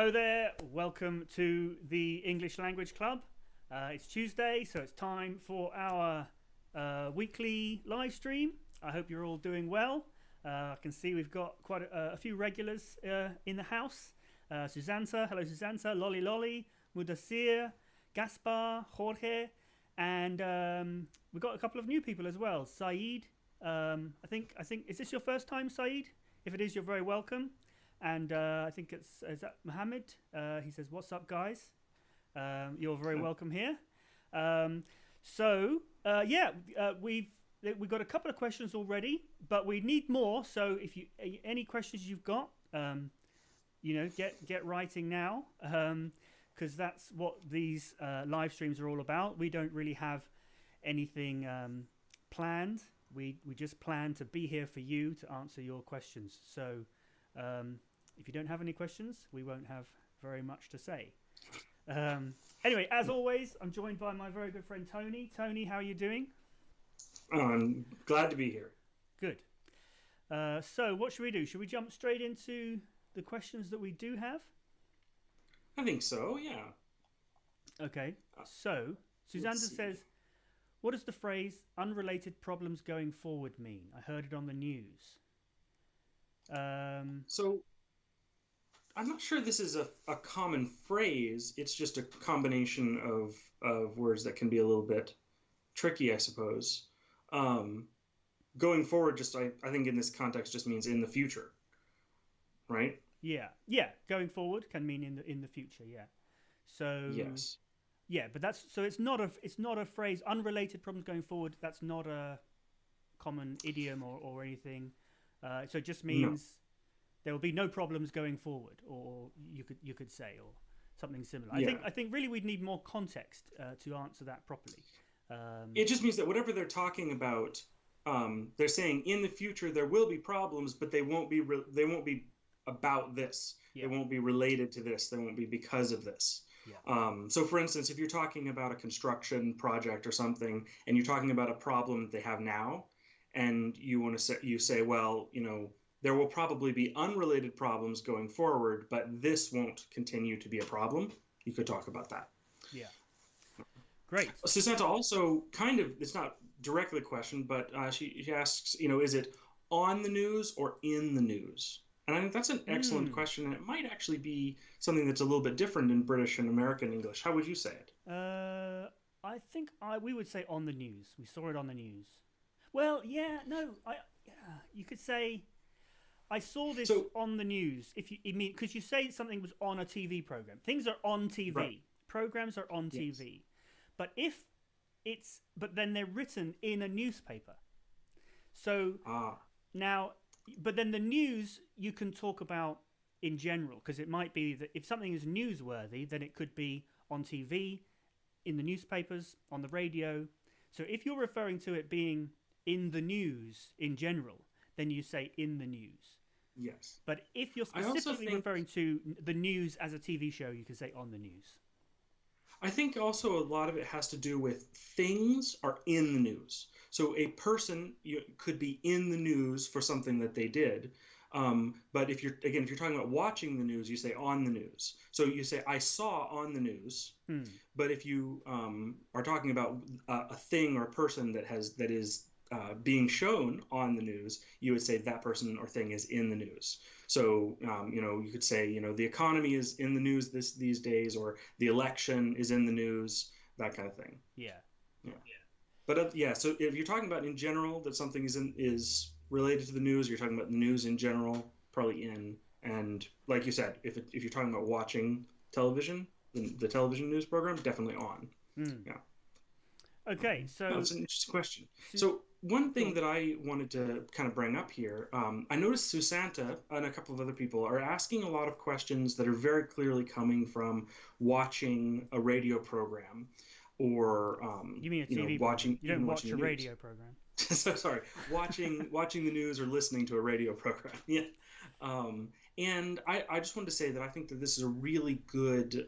Hello there, welcome to the English Language Club. It's Tuesday, so it's time for our weekly live stream. I hope you're all doing well. I can see we've got quite a few regulars in the house. Susanta, hello Susanta, Lolly Lolly, Mudassir, Gaspar, Jorge, and we've got a couple of new people as well. Saeed, I think, is this your first time, Saeed? If it is, you're very welcome. And I think is that Mohammed? He says, "What's up, guys? You're very welcome here." We've got a couple of questions already, but we need more. So if you any questions you've got, get writing now, because that's what these live streams are all about. We don't really have anything planned. We just plan to be here for you to answer your questions. So. If you don't have any questions, we won't have very much to say. Anyway, as always, I'm joined by my very good friend Tony. Tony, how are you doing? I'm glad to be here. Good. So what should we do? Should we jump straight into the questions that we do have? I think so, yeah. Okay. So, Susanna says, what does the phrase unrelated problems going forward mean? I heard it on the news. So I'm not sure this is a common phrase. It's just a combination of words that can be a little bit tricky, I suppose. Going forward, I think in this context just means in the future, right? Yeah. Going forward can mean in the future. Yeah. So yes. Yeah, but it's not a phrase. Unrelated problems going forward. That's not a common idiom or anything. So it just means there will be no problems going forward, or you could say, or something similar. Yeah. I think really we'd need more context to answer that properly. It just means that whatever they're talking about, they're saying in the future there will be problems, but they won't be about this. Yeah. They won't be related to this. They won't be because of this. Yeah. So, for instance, if you're talking about a construction project or something, and you're talking about a problem that they have now. And you say, well, there will probably be unrelated problems going forward, but this won't continue to be a problem. You could talk about that. Yeah. Great. Susanta also it's not directly a question, but she asks, is it on the news or in the news? And I think that's an excellent question, and it might actually be something that's a little bit different in British and American English. How would you say it? I think we would say on the news. We saw it on the news. Well, you could say, I saw this on the news. Because you say something was on a TV program. Things are on TV. Right. Programs are on TV. But but then they're written in a newspaper. So now, but then the news you can talk about in general, because it might be that if something is newsworthy, then it could be on TV, in the newspapers, on the radio. So if you're referring to it being in the news in general, then you say in the news. Yes. But if you're specifically referring to the news as a TV show, you can say on the news. I think also a lot of it has to do with things are in the news. So a person could be in the news for something that they did. But if you're talking about watching the news, you say on the news. So you say, I saw on the news. But if you are talking about a thing or a person that is being shown on the news, you would say that person or thing is in the news. So, you could say, the economy is in the news these days, or the election is in the news, that kind of thing. Yeah. But so if you're talking about in general that something is related to the news, you're talking about the news in general, probably in. And like you said, if you're talking about watching television, the television news program, definitely on. Yeah. Okay, so that's an interesting question. So one thing that I wanted to kind of bring up here, I noticed Susanta and a couple of other people are asking a lot of questions that are very clearly coming from watching a radio program, or you mean a TV watching. You don't watch a radio program. So sorry, watching the news or listening to a radio program. Yeah. And I just wanted to say that I think that this is a really good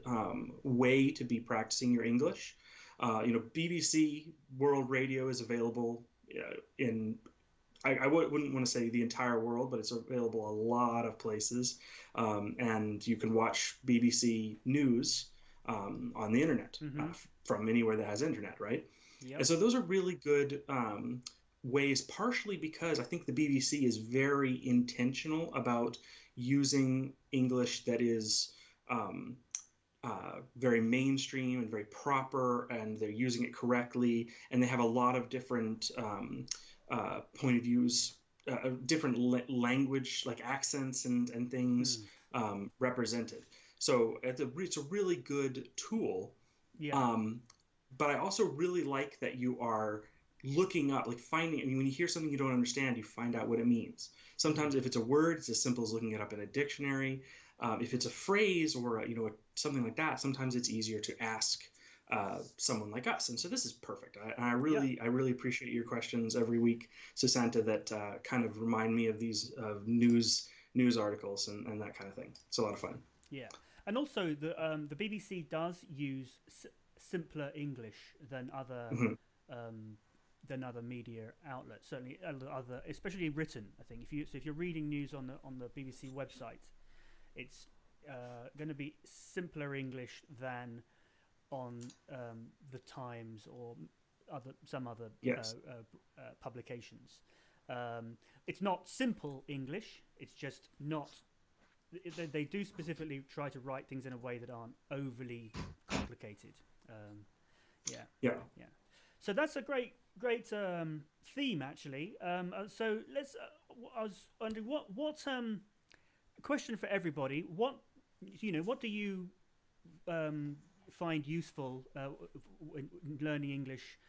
way to be practicing your English. BBC World Radio is available in I wouldn't want to say the entire world, but it's available a lot of places. And you can watch BBC News on the internet from anywhere that has internet, right? Yep. And so those are really good ways, partially because I think the BBC is very intentional about using English that is very mainstream and very proper, and they're using it correctly, and they have a lot of different point of views, different language, like accents and things represented. So it's a really good tool. Yeah. But I also really like that you are looking up, like finding, I mean, when you hear something you don't understand, you find out what it means. Sometimes if it's a word, it's as simple as looking it up in a dictionary. If it's a phrase or something like that, sometimes it's easier to ask someone like us. And so this is perfect. I really appreciate your questions every week, Susanta, that kind of remind me of these news articles and that kind of thing. It's a lot of fun. Yeah, and also the BBC does use simpler English than other media outlets. Certainly, other, especially written. I think if you're reading news on the BBC website, it's going to be simpler English than on the Times or some other publications. It's not simple English. It's just not. They do specifically try to write things in a way that aren't overly complicated. Yeah. So that's a great theme, actually. So let's. I was wondering what question for everybody. What do you find useful when learning English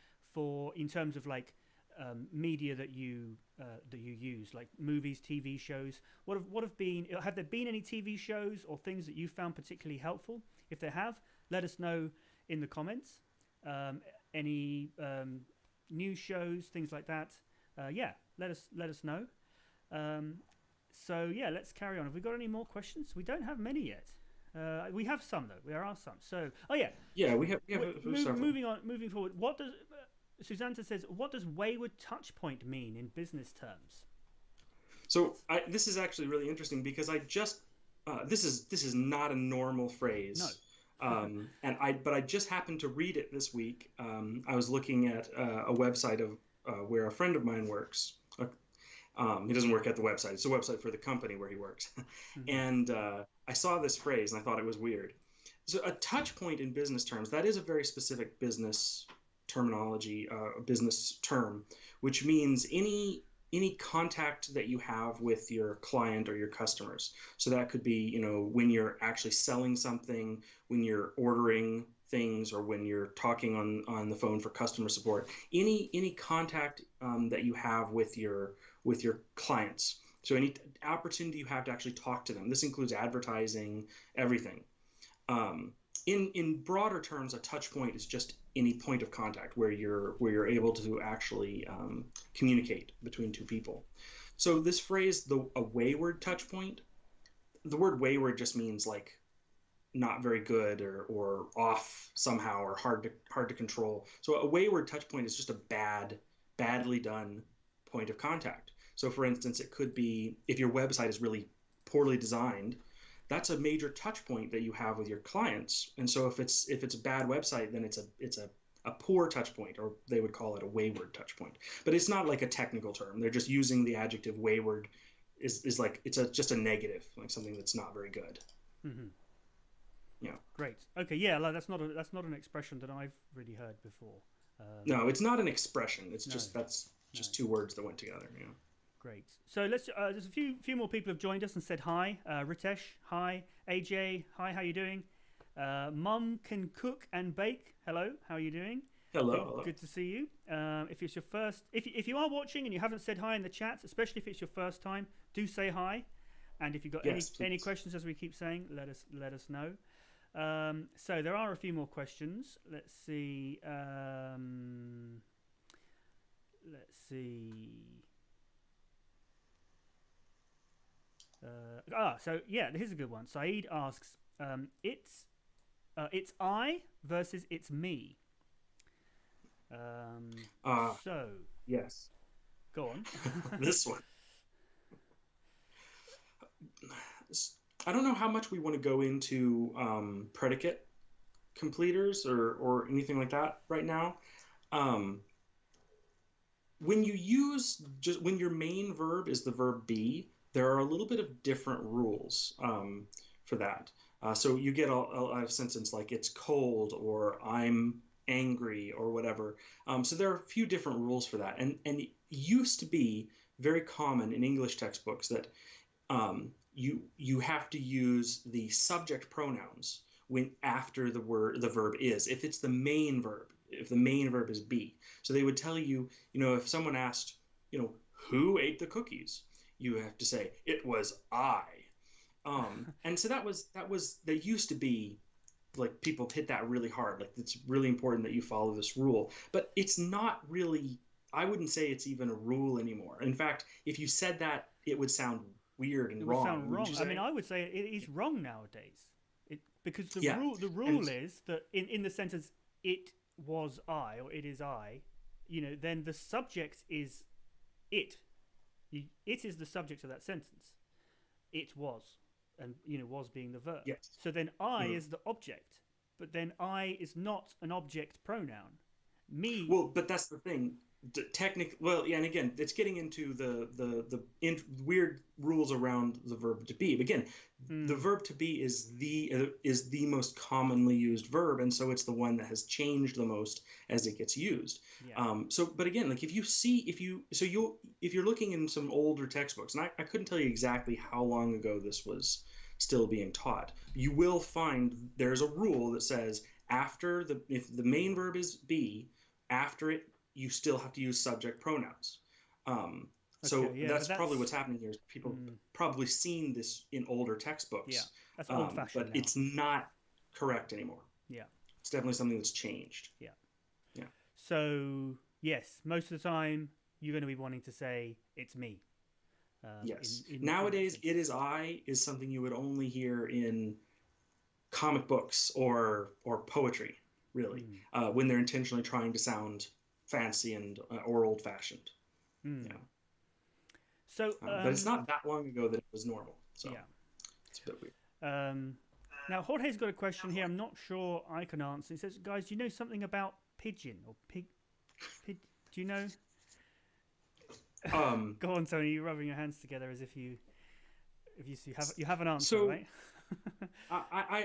in terms of like media that you use, like movies, TV shows? Have there been any TV shows or things that you found particularly helpful? If there have, let us know in the comments. Any news shows, things like that. Let us know. So yeah, let's carry on. Have we got any more questions? We don't have many yet. We have some though. There are some. So we have several. Moving forward. What does Susanta says? What does wayward touch point mean in business terms? So this is actually really interesting because I just this is not a normal phrase. No. But I just happened to read it this week. I was looking at a website of where a friend of mine works. He doesn't work at the website. It's a website for the company where he works. And I saw this phrase and I thought it was weird. So a touch point in business terms, that is a very specific business terminology, business term, which means any contact that you have with your client or your customers. So that could be, when you're actually selling something, when you're ordering things, or when you're talking on the phone for customer support. Any contact that you have with your clients. So any opportunity you have to actually talk to them. This includes advertising, everything. In broader terms, a touch point is just any point of contact where you're able to actually communicate between two people. So this phrase, a wayward touch point, the word wayward just means like not very good or off somehow or hard to control. So a wayward touch point is just a badly done point of contact. So for instance, it could be if your website is really poorly designed, that's a major touch point that you have with your clients. And so if it's a bad website, then it's a poor touch point, or they would call it a wayward touch point. But it's not like a technical term. They're just using the adjective wayward is like just a negative, like something that's not very good. Mm-hmm. Yeah. Great. Okay. Yeah. Like that's not an expression that I've really heard before. No, it's not an expression. It's just two words that went together. Yeah. Great. So let's. There's a few more people have joined us and said hi. Ritesh, hi. AJ, hi. How you doing? Mum can cook and bake. Hello. How are you doing? Hello. Good to see you. If it's your first, if you are watching and you haven't said hi in the chat, especially if it's your first time, do say hi. And if you've got any questions, as we keep saying, let us know. So there are a few more questions. Let's see. So yeah, here's a good one. Saeed asks, it's I versus it's me. So yes. Go on. This one. I don't know how much we want to go into predicate completers or anything like that right now. When you use when your main verb is the verb be, there are a little bit of different rules for that. So you get a sentence like it's cold or I'm angry or whatever. So there are a few different rules for that, and it used to be very common in English textbooks that you have to use the subject pronouns when after the verb is, if it's the main verb, if the main verb is be. So they would tell you, if someone asked, who ate the cookies, you have to say it was I. And so they used to be like people hit that really hard. Like it's really important that you follow this rule, but it's not really. I wouldn't say it's even a rule anymore. In fact, if you said that, it would sound weird and wrong. It would sound wrong. I mean, I would say it is wrong nowadays. Because the rule is that in the sentence it was I or it is I, then the subject is it. It is the subject of that sentence. It was, and was being the verb. Yes. So then I is the object, but then I is not an object pronoun. Me. Well, but that's the thing. Technically, well, yeah, and again, it's getting into the weird rules around the verb to be. But again, the verb to be is the most commonly used verb, and so it's the one that has changed the most as it gets used. Yeah. But again, like if you're looking in some older textbooks, and I couldn't tell you exactly how long ago this was still being taught, you will find there's a rule that says if the main verb is be, after it you still have to use subject pronouns. That's probably what's happening here. People probably seen this in older textbooks. Yeah, that's old-fashioned but now. It's not correct anymore. Yeah. It's definitely something that's changed. Yeah. Yeah. So, yes, most of the time you're going to be wanting to say, it's me. Yes. Nowadays, it is I is something you would only hear in comic books or poetry, really, when they're intentionally trying to sound fancy and or old-fashioned. Yeah. So, but it's not that long ago that it was normal. So yeah, it's a bit weird. Now Jorge's got a question here. I'm not sure I can answer. He says, "Guys, do you know something about pigeon or pig? Do you know?" Go on, Tony. You're rubbing your hands together as if you have an answer, right?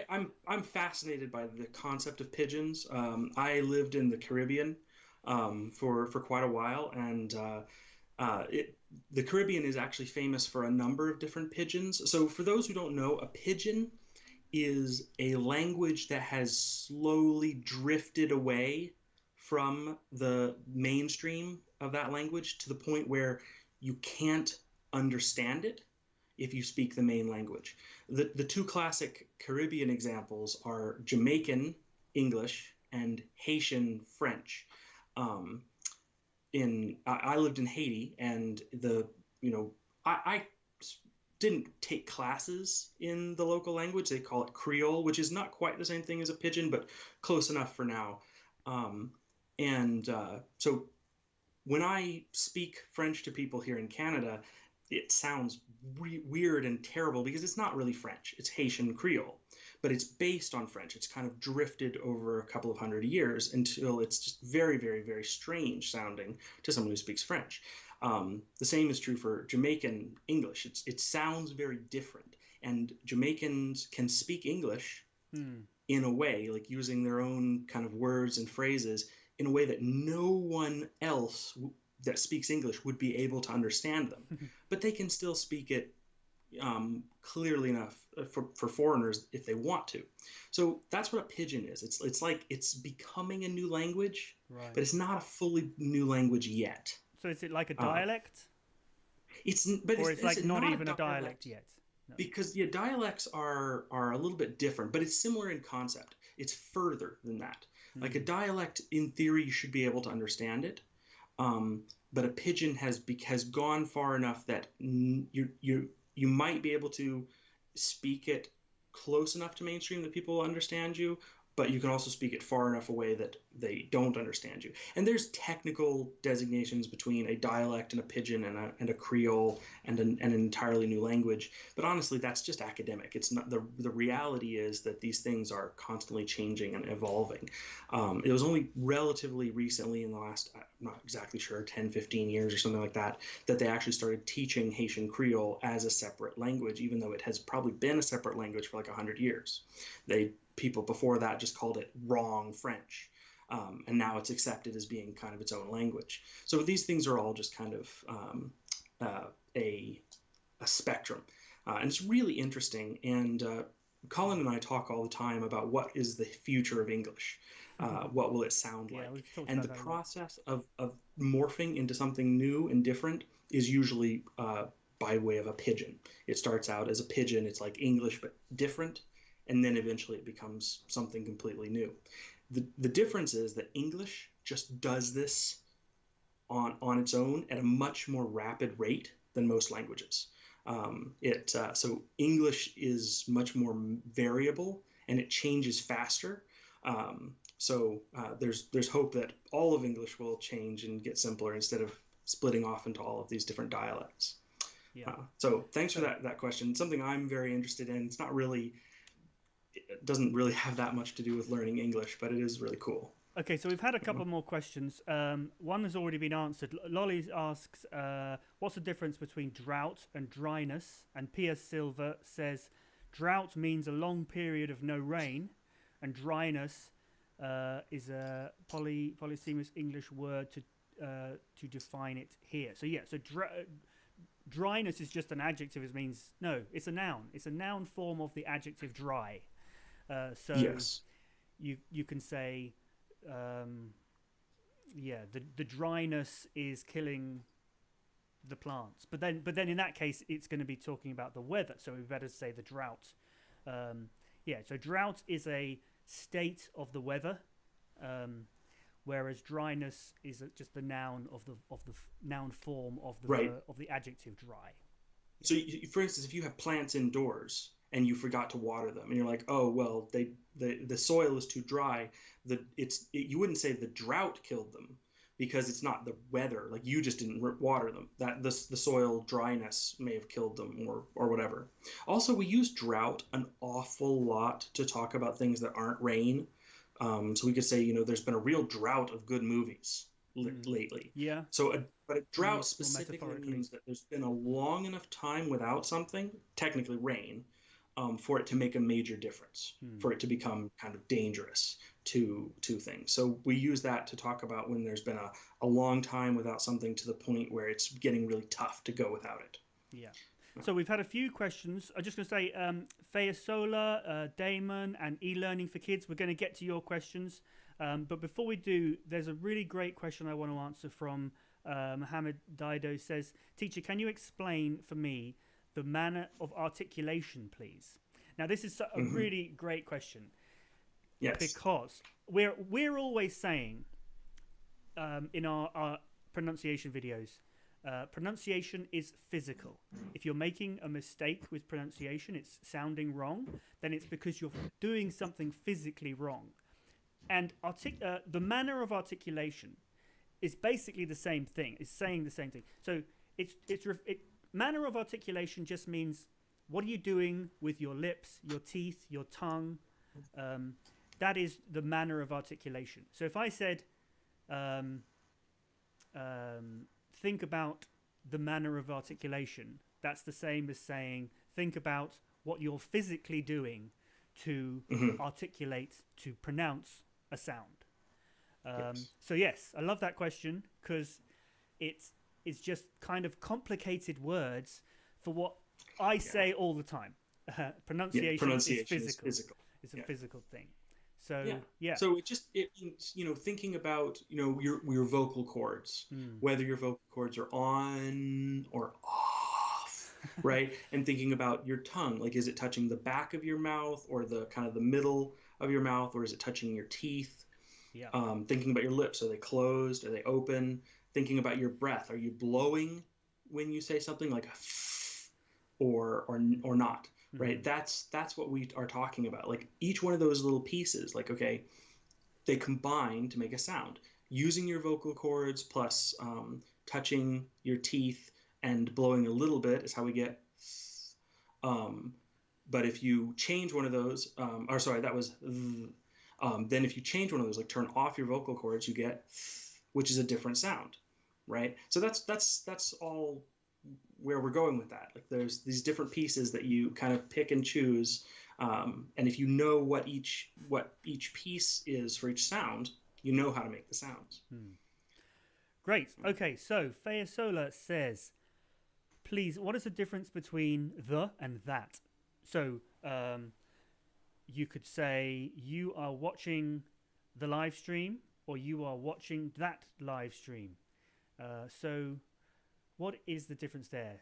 I'm fascinated by the concept of pigeons. I lived in the Caribbean for quite a while, and the Caribbean is actually famous for a number of different pigeons. So for those who don't know, a pigeon is a language that has slowly drifted away from the mainstream of that language to the point where you can't understand it if you speak the main language. The two classic Caribbean examples are Jamaican English and Haitian French. I lived in Haiti, and I didn't take classes in the local language. They call it Creole, which is not quite the same thing as a pidgin, but close enough for now. So when I speak French to people here in Canada, it sounds weird and terrible because it's not really French. It's Haitian Creole, but it's based on French. It's kind of drifted over a couple of hundred years until it's just very, very, very strange sounding to someone who speaks French. The same is true for Jamaican English. It sounds very different, and Jamaicans can speak English in a way, like using their own kind of words and phrases in a way that no one else that speaks English would be able to understand them. But they can still speak it clearly enough for foreigners if they want to. So that's what a pidgin is. It's like it's becoming a new language, right, but it's not a fully new language yet. So is it like a dialect? It's not even a dialect yet. No. Because dialects are a little bit different, but it's similar in concept. It's further than that. Like a dialect, in theory, you should be able to understand it. But a pidgin has gone far enough that you might be able to speak it close enough to mainstream that people will understand you, but you can also speak it far enough away that they don't understand you. And there's technical designations between a dialect and a pidgin and a Creole and an entirely new language. But honestly, that's just academic. It's not the reality is that these things are constantly changing and evolving. It was only relatively recently in the last, I'm not exactly sure, 10, 15 years or something like that, that they actually started teaching Haitian Creole as a separate language, even though it has probably been a separate language for like 100 years. People before that just called it wrong French. And now it's accepted as being kind of its own language. So these things are all just kind of a spectrum. And it's really interesting. And Colin and I talk all the time about what is the future of English. What will it sound like? And the process of morphing into something new and different is usually by way of a pidgin. It starts out as a pidgin. It's like English, but different. And then eventually it becomes something completely new. The difference is that English just does this on its own at a much more rapid rate than most languages. So English is much more variable and it changes faster. There's hope that all of English will change and get simpler instead of splitting off into all of these different dialects. Yeah. So thanks for that question. Something I'm very interested in. It doesn't really have that much to do with learning English, but it is really cool. Okay, so we've had a couple more questions. One has already been answered. Lolly asks, what's the difference between drought and dryness? And P.S. Silver says, drought means a long period of no rain, and dryness is a polysemous English word to define it here. So yeah, so dryness is just an adjective. It means, no, it's a noun. It's a noun form of the adjective dry. So yes. You can say, the dryness is killing the plants. But then in that case, it's going to be talking about the weather. So we better say the drought. So drought is a state of the weather, whereas dryness is just the noun of the noun form of the adjective dry. So, for instance, if you have plants indoors and you forgot to water them, and you're like, oh well, the soil is too dry. You wouldn't say the drought killed them, because it's not the weather. Like, you just didn't water them. That the soil dryness may have killed them, or whatever. Also, we use drought an awful lot to talk about things that aren't rain. So we could say, there's been a real drought of good movies lately. Yeah. But a drought specifically means that there's been a long enough time without something, technically rain, for it to make a major difference, for it to become kind of dangerous to things. So we use that to talk about when there's been a long time without something to the point where it's getting really tough to go without it. Yeah. So we've had a few questions. I'm just going to say, Fayasola, Damon, and e-learning for kids. We're going to get to your questions. But before we do, there's a really great question I want to answer from Mohammed Dido. Says, teacher, can you explain for me the manner of articulation, please? Now, this is a really great question. Yes. Because we're always saying in our pronunciation videos, pronunciation is physical. If you're making a mistake with pronunciation, it's sounding wrong, then it's because you're doing something physically wrong. And the manner of articulation is basically the same thing. It's saying the same thing. So manner of articulation just means, what are you doing with your lips, your teeth, your tongue? That is the manner of articulation. So if I said, think about the manner of articulation, that's the same as saying, think about what you're physically doing to articulate, to pronounce a sound. So yes, I love that question, because it's just kind of complicated words for what I say all the time. Pronunciation is physical. It's a physical thing. So So it means, thinking about your vocal cords, whether your vocal cords are on or off, right? And thinking about your tongue, like, is it touching the back of your mouth or the kind of the middle of your mouth, or is it touching your teeth? Yeah. Thinking about your lips, are they closed? Are they open? Thinking about your breath, are you blowing when you say something like a or not? right? That's what we are talking about. Like each one of those little pieces, like, okay, they combine to make a sound. Using your vocal cords plus touching your teeth and blowing a little bit is how we get. Um, but if you change one of those, or sorry, that was. Then if you change one of those, like turn off your vocal cords, you get, which is a different sound, right? So that's all where we're going with that. Like there's these different pieces that you kind of pick and choose, and if you know what each piece is for each sound, you know how to make the sounds. Great. Okay, so Fayasola says, please, what is the difference between the and that? So you could say you are watching the live stream or you are watching that live stream. So what is the difference there?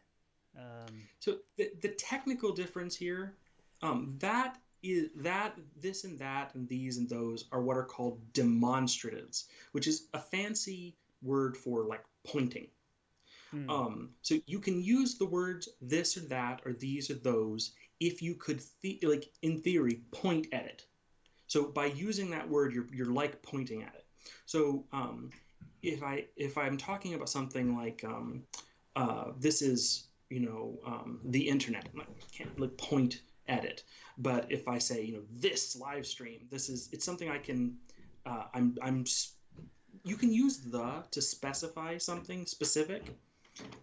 So the technical difference here, that is that this and that and these and those are what are called demonstratives, which is a fancy word for like pointing. So you can use the words this or that or these or those if you could like in theory point at it. So by using that word, you're like pointing at it. So if I'm talking about something like this is the internet, I can't like point at it. But if I say this live stream, it's something I can you can use the to specify something specific.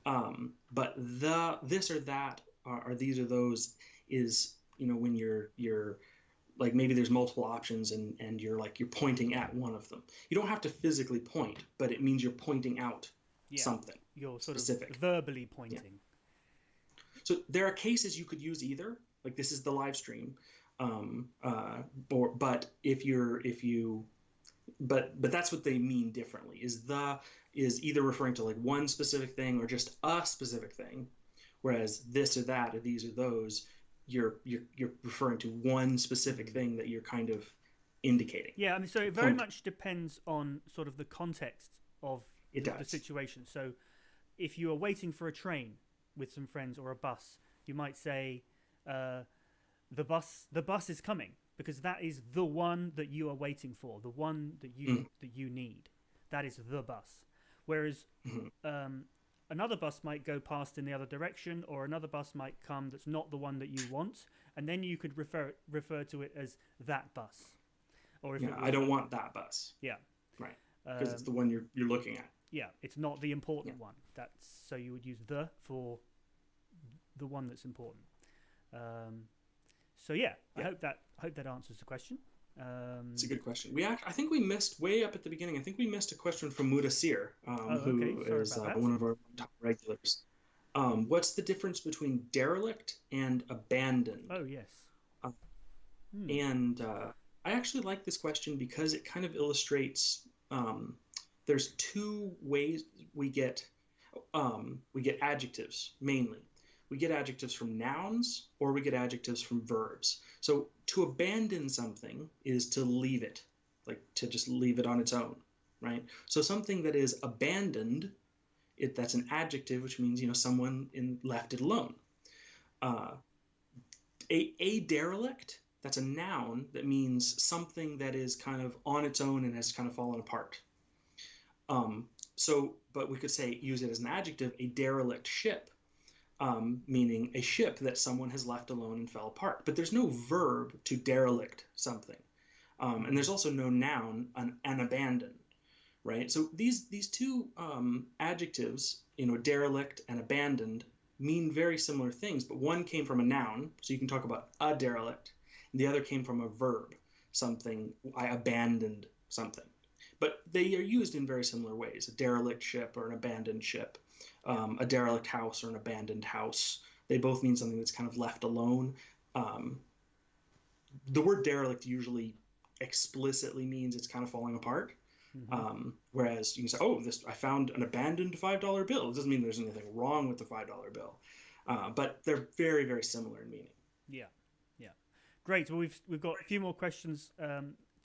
But this or that or these or those is when you're like maybe there's multiple options and you're pointing at one of them. You don't have to physically point, but it means you're pointing out something. You're sort specific. of verbally pointing. Yeah. So there are cases you could use either, like this is the live stream, but but that's what they mean differently. Is either referring to like one specific thing or just a specific thing, whereas this or that or these or those, you're referring to one specific thing that you're kind of indicating. Yeah, I mean, so it very much depends on sort of the context of the situation. So if you are waiting for a train with some friends or a bus, you might say the bus is coming, because that is the one that you are waiting for, the one that you need. That is the bus. Whereas another bus might go past in the other direction, or another bus might come that's not the one that you want, and then you could refer to it as that bus. Or if I don't want that bus. Yeah. Right. Because it's the one you're looking at. Yeah, it's not the important one. So you would use the for the one that's important. So yeah, I hope that answers the question. It's a good question. I think we missed way up at the beginning. I think we missed a question from Mudasir, who is one of our top regulars. What's the difference between derelict and abandoned? Oh yes. And I actually like this question because it kind of illustrates. There's two ways we get adjectives mainly. We get adjectives from nouns or we get adjectives from verbs. So to abandon something is to leave it, like to just leave it on its own, right? So something that is abandoned, that's an adjective, which means someone left it alone. A derelict, that's a noun that means something that is kind of on its own and has kind of fallen apart. But we could use it as an adjective, a derelict ship, meaning a ship that someone has left alone and fell apart. But there's no verb to derelict something. And there's also no noun, an abandon, right? So these two adjectives, derelict and abandoned, mean very similar things, but one came from a noun, so you can talk about a derelict, and the other came from a verb, something, I abandoned something. But they are used in very similar ways, a derelict ship or an abandoned ship, a derelict house or an abandoned house. They both mean something that's kind of left alone. The word derelict usually explicitly means it's kind of falling apart. Whereas you can say, I found an abandoned $5 bill. It doesn't mean there's anything wrong with the $5 bill. But they're very, very similar in meaning. Yeah. Great. Well, we've got a few more questions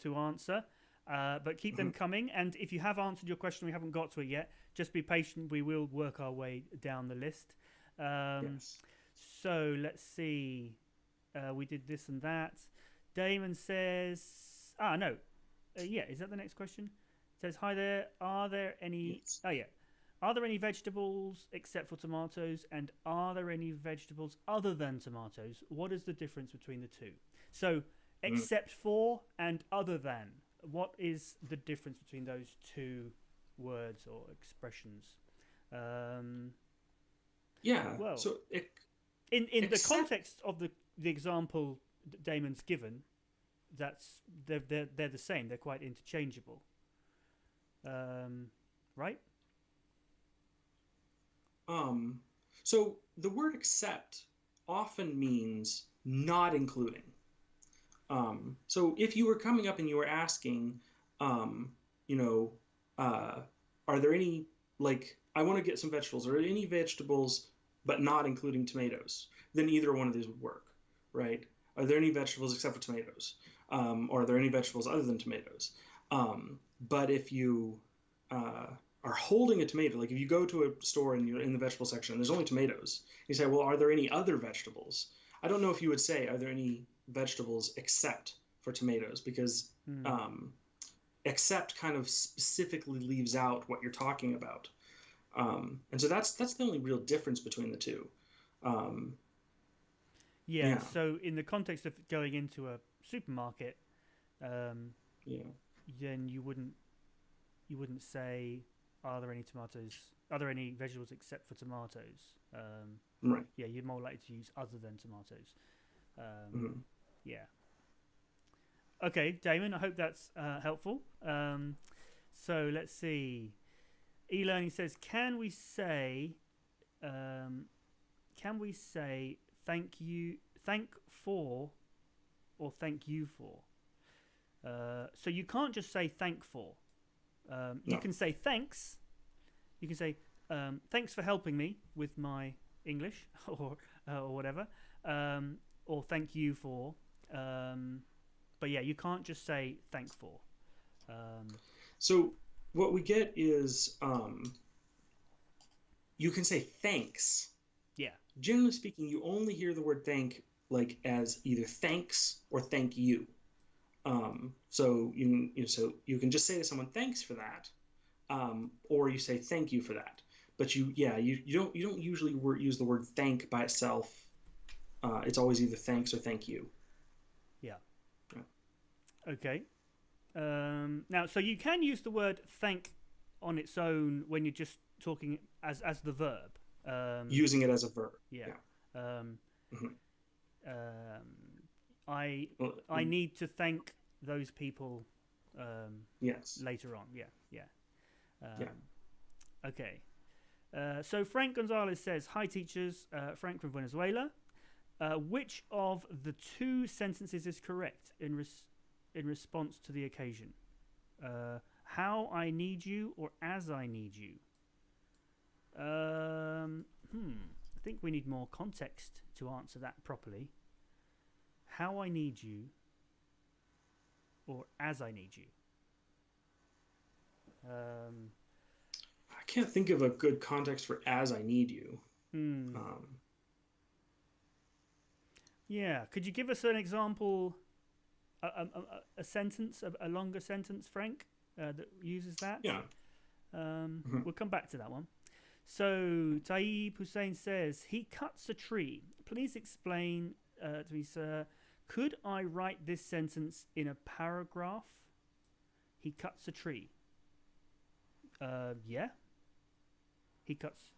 to answer. But keep them coming. And if you have answered your question, we haven't got to it yet, just be patient. We will work our way down the list. Yes. So let's see. We did this and that. Damon says, no. Yeah, is that the next question? It says, hi there. Are there any... Yes. Oh, yeah. Are there any vegetables except for tomatoes? And are there any vegetables other than tomatoes? What is the difference between the two? So, except for and other than. What is the difference between those two words or expressions? Well, so in the context of the example Damon's given, they're the same. They're quite interchangeable, right? So the word "except" often means not including. So if you were coming up and you were asking, are there any, like, I want to get some vegetables, are there any vegetables but not including tomatoes? Then either one of these would work, right? Are there any vegetables except for tomatoes? Or are there any vegetables other than tomatoes? But if you are holding a tomato, like if you go to a store and you're in the vegetable section and there's only tomatoes, you say, well, are there any other vegetables? I don't know if you would say, are there any vegetables except for tomatoes? Because except kind of specifically leaves out what you're talking about. And so that's the only real difference between the two. So in the context of going into a supermarket, then you wouldn't say, are there any tomatoes? Are there any vegetables except for tomatoes? Right. Yeah, you're more likely to use other than tomatoes. Yeah. Okay, Damon, I hope that's helpful. So let's see. E-learning says, can we say thank you, thank for, or thank you for? So you can't just say thank for. You can say thanks. You can say thanks for helping me with my English or whatever, or thank you for. But yeah, you can't just say thank for. So what we get is you can say thanks. Yeah. Generally speaking, you only hear the word thank like as either thanks or thank you. So you can just say to someone thanks for that, or you say thank you for that. But you don't usually use the word thank by itself. It's always either thanks or thank you. Yeah. Okay. Now, so you can use the word thank on its own when you're just talking as the verb. Using it as a verb. Yeah. I need to thank those people. Yes. Later on. Yeah. Okay. So Frank Gonzalez says, "Hi teachers, Frank from Venezuela. Which of the two sentences is correct in response to the occasion? How I need you or as I need you?" I think we need more context to answer that properly. How I need you or as I need you? I can't think of a good context for as I need you. Yeah, could you give us an example, a sentence, a longer sentence, Frank, that uses that? Yeah. We'll come back to that one. So Taib Hussein says, he cuts a tree. Please explain to me, sir, could I write this sentence in a paragraph? He cuts a tree. Yeah. He cuts.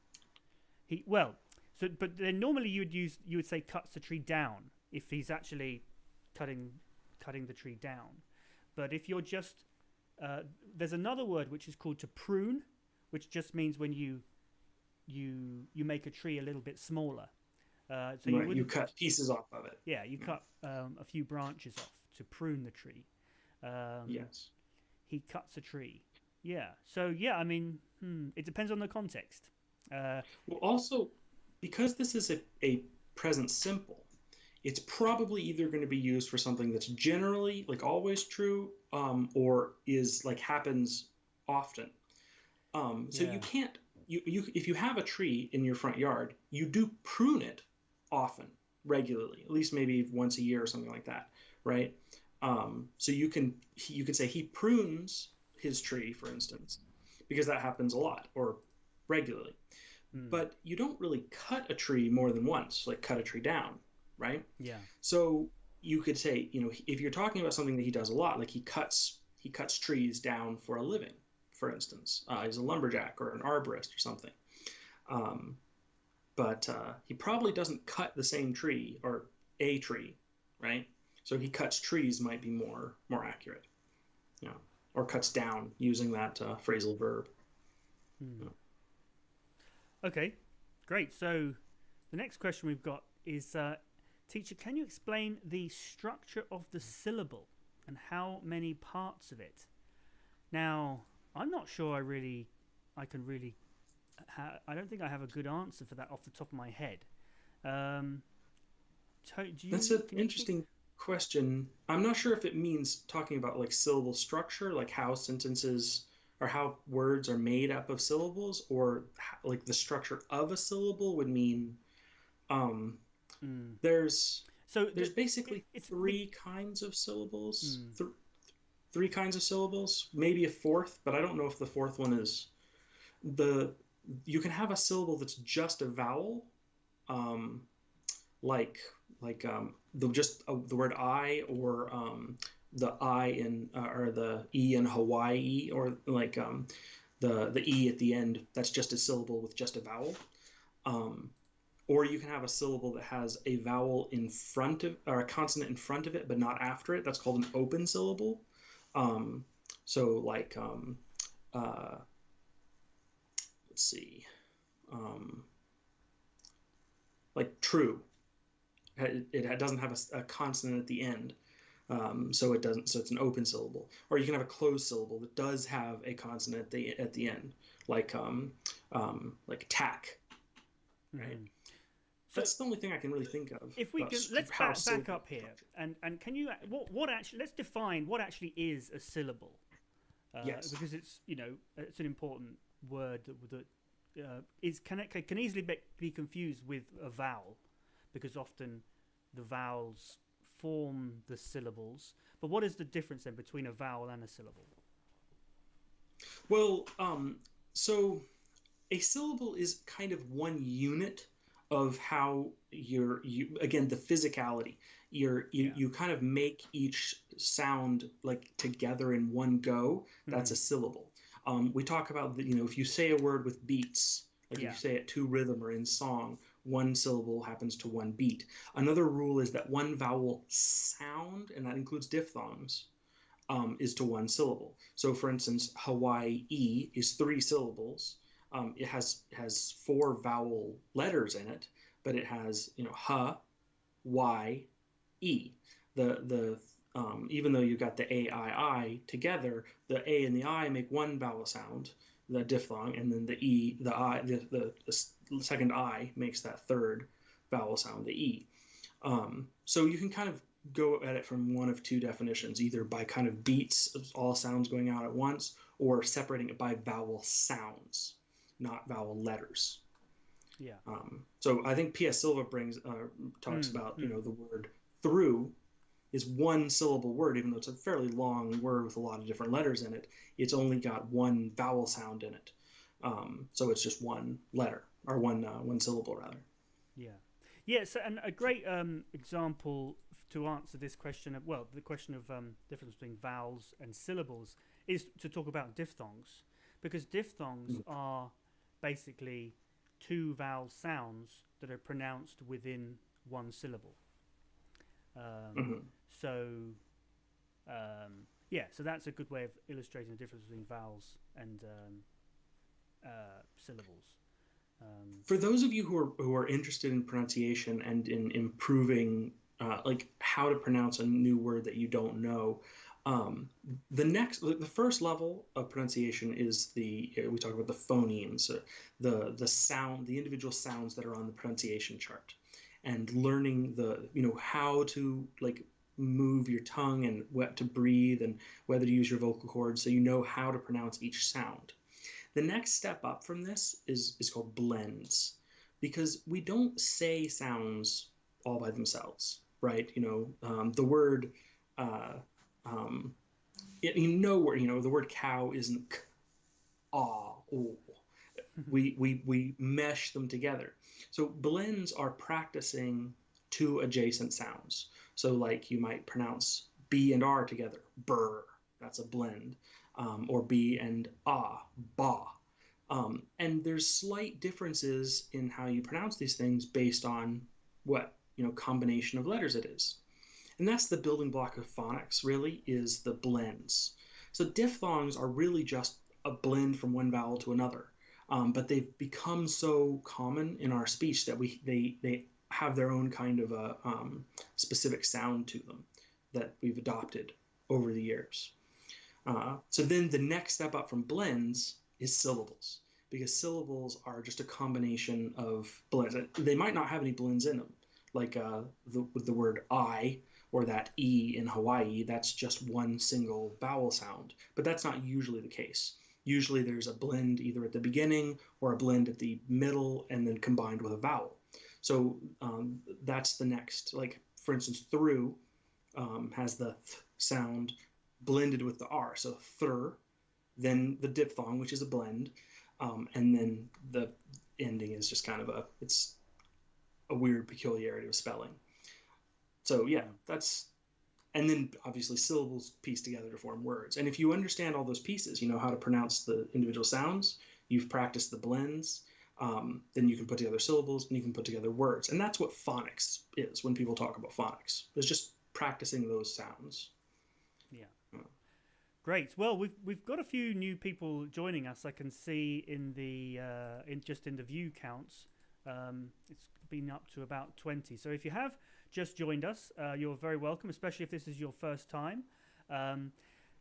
But then normally you would say cuts the tree down if he's actually cutting the tree down. But if you're just there's another word which is called to prune, which just means when you make a tree a little bit smaller. So you cut pieces off of it. Yeah, you cut a few branches off to prune the tree. Yes. He cuts a tree. Yeah. So yeah, I mean, it depends on the context. Well, also, because this is a present simple, it's probably either going to be used for something that's generally, like, always true, or is like happens often. So you can't. You if you have a tree in your front yard, you do prune it often. regularly, at least maybe once a year or something like that, right? So you can say he prunes his tree, for instance, because that happens a lot or regularly. But you don't really cut a tree more than once, like cut a tree down, right? Yeah. So you could say, if you're talking about something that he does a lot, like he cuts trees down for a living, for instance, he's a lumberjack or an arborist or something. But he probably doesn't cut the same tree or a tree, right? So he cuts trees might be more accurate, or cuts down using that phrasal verb. Okay, great. So the next question we've got is, teacher, can you explain the structure of the syllable and how many parts of it? Now, I'm not sure I don't think I have a good answer for that off the top of my head. That's an interesting question. I'm not sure if it means talking about like syllable structure, like how sentences or how words are made up of syllables, or like the structure of a syllable would mean. There's basically three kinds of syllables. Three kinds of syllables, maybe a fourth, but I don't know if the fourth one is you can have a syllable that's just a vowel, like the word I, or the I in or the E in Hawaii, or like the E at the end. That's just a syllable with just a vowel. Or you can have a syllable that has a vowel in front of, or a consonant in front of it, but not after it. That's called an open syllable. So like, let's see, like true. It doesn't have a consonant at the end, so it doesn't. So it's an open syllable. Or you can have a closed syllable that does have a consonant at the end, like tack, right? So that's the only thing I can really think of. If we can, let's back up here, and can you what actually, let's define what actually is a syllable. Yes. Because it's it's an important word that can easily be confused with a vowel, because often the vowels form the syllables. But what is the difference then between a vowel and a syllable? Well, so a syllable is kind of one unit of how again, the physicality. You kind of make each sound like together in one go. That's a syllable. We talk about if you say a word with beats, like if you say it to rhythm or in song, one syllable happens to one beat. Another rule is that one vowel sound, and that includes diphthongs, is to one syllable. So for instance, Hawaii is 3 syllables. It has 4 vowel letters in it, but it has ha, y, e. The even though you got the a, I together, the a and the I make one vowel sound, the diphthong, and then the e, the I, the second I makes that third vowel sound, the e. So you can kind of go at it from one of 2 definitions, either by kind of beats, all sounds going out at once, or separating it by vowel sounds, not vowel letters. Yeah. So I think P.S. Silva talks about the word through is one syllable word, even though it's a fairly long word with a lot of different letters in it. It's only got one vowel sound in it, so it's just one letter, or one syllable rather. Yeah. So, and a great example to answer this question, the question of difference between vowels and syllables, is to talk about diphthongs, because diphthongs are basically 2 vowel sounds that are pronounced within one syllable. So that's a good way of illustrating the difference between vowels and syllables. For those of you who are interested in pronunciation and in improving, like how to pronounce a new word that you don't know, the first level of pronunciation is we talk about the phonemes, the sound, the individual sounds that are on the pronunciation chart, and learning how to like move your tongue and what to breathe and whether to use your vocal cords, so you know how to pronounce each sound. The next step up from this is called blends, because we don't say sounds all by themselves, right? The word, the word cow isn't k, ah, o. We mesh them together. So blends are practicing two adjacent sounds. So like you might pronounce B and R together, burr, that's a blend, or B and ah, ba. And there's slight differences in how you pronounce these things based on what combination of letters it is. And that's the building block of phonics, really, is the blends. So diphthongs are really just a blend from one vowel to another. But they've become so common in our speech that they have their own kind of a specific sound to them that we've adopted over the years. So then the next step up from blends is syllables, because syllables are just a combination of blends. They might not have any blends in them, like with the word I, or that E in Hawaii, that's just one single vowel sound. But that's not usually the case. Usually there's a blend either at the beginning or a blend at the middle and then combined with a vowel. So that's the next, like for instance, through has the th sound blended with the R. So thr, then the diphthong, which is a blend, and then the ending is just kind of it's a weird peculiarity of spelling. So yeah, and then obviously syllables piece together to form words. And if you understand all those pieces, you know how to pronounce the individual sounds, you've practiced the blends, then you can put together syllables and you can put together words. And that's what phonics is when people talk about phonics. It's just practicing those sounds. Yeah. Great. Well, we've got a few new people joining us. I can see in the in the view counts. It's been up to about 20. So if you have just joined us, you're very welcome, especially if this is your first time.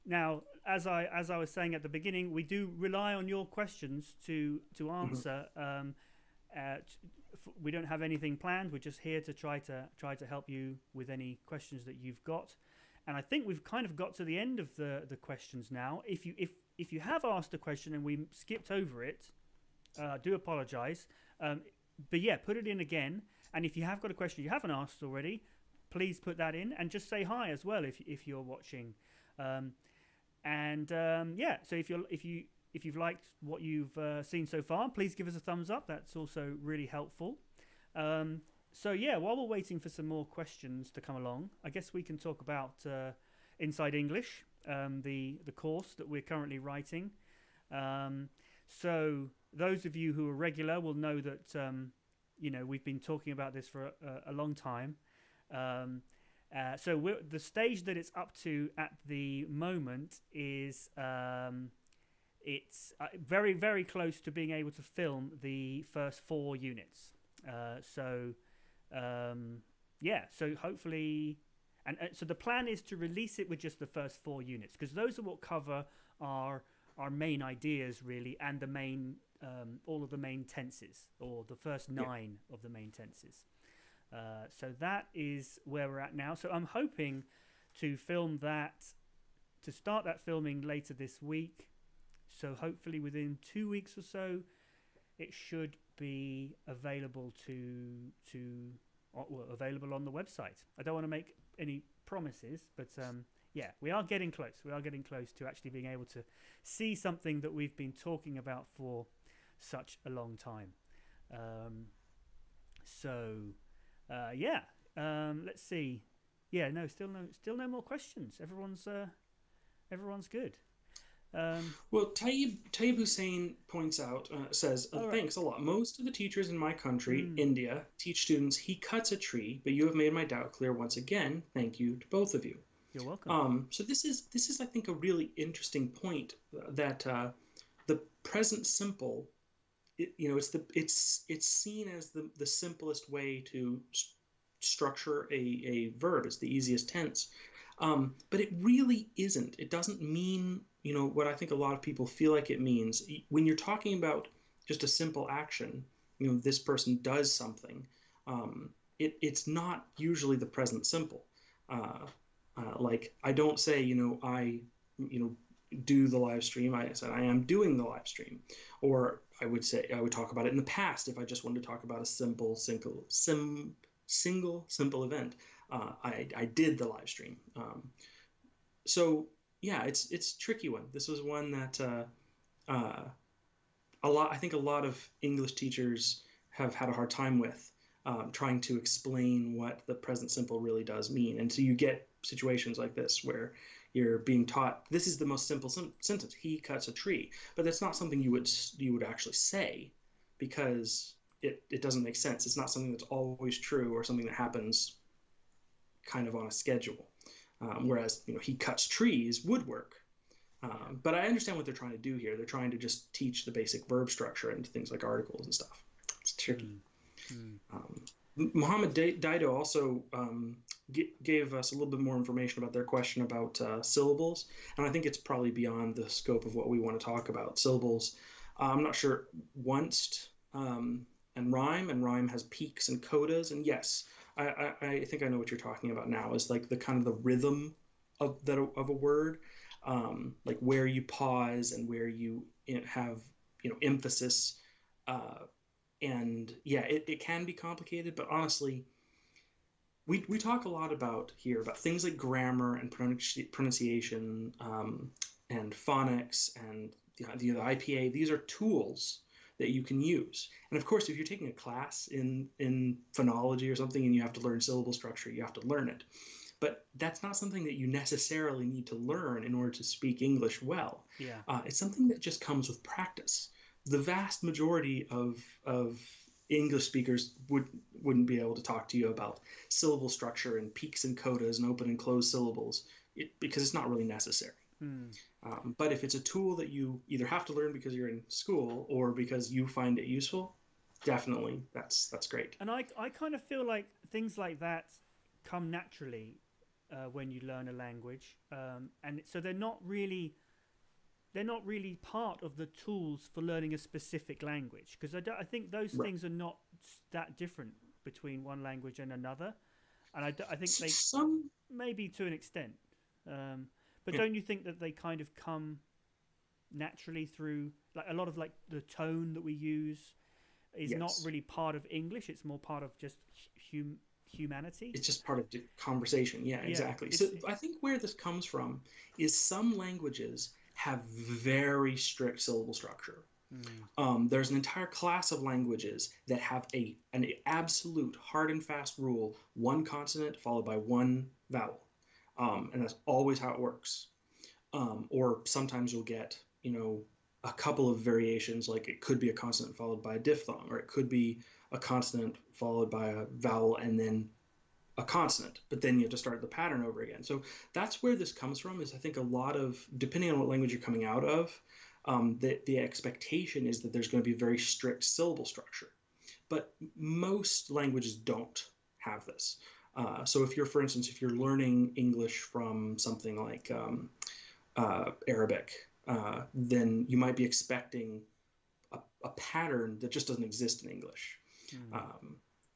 Now, as I was saying at the beginning, we do rely on your questions to answer. We don't have anything planned. We're just here to try to help you with any questions that you've got. And I think we've kind of got to the end of the questions now. If you have asked a question and we skipped over it, do apologise. But yeah, put it in again. And if you have got a question you haven't asked already, please put that in and just say hi as well if you're watching. Yeah, so if you've liked what you've seen so far, please give us a thumbs up. That's also really helpful. So yeah, while we're waiting for some more questions to come along, I guess we can talk about Inside English, the course that we're currently writing. So those of you who are regular will know that we've been talking about this for a long time. So the stage that it's up to at the moment is it's very, very close to being able to film the first 4 units. So hopefully, and so the plan is to release it with just the first 4 units, because those are what cover our main ideas really, and the main all of the main tenses, or the first 9 of the main tenses. So that is where we're at now. So I'm hoping to start that filming later this week. So hopefully within 2 weeks or so, it should be available available on the website. I don't want to make any promises, but yeah, we are getting close. We are getting close to actually being able to see something that we've been talking about for such a long time. Let's see. Yeah, no, still no more questions. Everyone's good. Well, Tayyib Hussein points out, says, thanks a lot. Most of the teachers in my country, India, teach students he cuts a tree, but you have made my doubt clear once again. Thank you to both of you. You're welcome. So this is I think a really interesting point, that the present simple, it's seen as the simplest way to structure a verb. It's the easiest tense, but it really isn't. It doesn't mean what I think a lot of people feel like it means. When you're talking about just a simple action, this person does something, it's not usually the present simple. Like I don't say I do the live stream. I said I am doing the live stream. Or I would talk about it in the past if I just wanted to talk about a simple single simple event. I did the live stream. So yeah, it's a tricky one. This was one that I think a lot of English teachers have had a hard time with, trying to explain what the present simple really does mean. And so you get situations like this where you're being taught this is the most simple sentence. He cuts a tree, but that's not something you would actually say, because it doesn't make sense. It's not something that's always true or something that happens kind of on a schedule. Whereas he cuts trees would work. But I understand what they're trying to do here. They're trying to just teach the basic verb structure and things like articles and stuff. It's tricky. Mohammed Dido also gave us a little bit more information about their question about syllables, and I think it's probably beyond the scope of what we want to talk about. Syllables, I'm not sure, once and rhyme has peaks and codas, and yes, I think I know what you're talking about now, is like the kind of the rhythm of a word, like where you pause and where you have emphasis, and yeah, it can be complicated, but honestly, we talk a lot about things like grammar and pronunciation, and phonics and the IPA. These are tools that you can use. And of course, if you're taking a class in phonology or something and you have to learn syllable structure, you have to learn it. But that's not something that you necessarily need to learn in order to speak English well. Yeah. It's something that just comes with practice. The vast majority of English speakers wouldn't be able to talk to you about syllable structure and peaks and codas and open and closed syllables, because it's not really necessary. But if it's a tool that you either have to learn because you're in school or because you find it useful, definitely that's great. And I kind of feel like things like that come naturally when you learn a language, and so they're not really part of the tools for learning a specific language, because I think those things are not that different between one language and another, and I think they maybe to an extent, but don't you think that they kind of come naturally through, like a lot of like the tone that we use is not really part of English, it's more part of just humanity. It's just part of the conversation. Yeah, exactly. So I think where this comes from is some languages have very strict syllable structure. There's an entire class of languages that have an absolute hard and fast rule: one consonant followed by one vowel, and that's always how it works. Or sometimes you'll get a couple of variations, like it could be a consonant followed by a diphthong, or it could be a consonant followed by a vowel and then a consonant, but then you have to start the pattern over again. So that's where this comes from, is I think a lot of, depending on what language you're coming out of, the expectation is that there's going to be very strict syllable structure. But most languages don't have this. So if you're, for instance, if you're learning English from something like Arabic, then you might be expecting a pattern that just doesn't exist in English.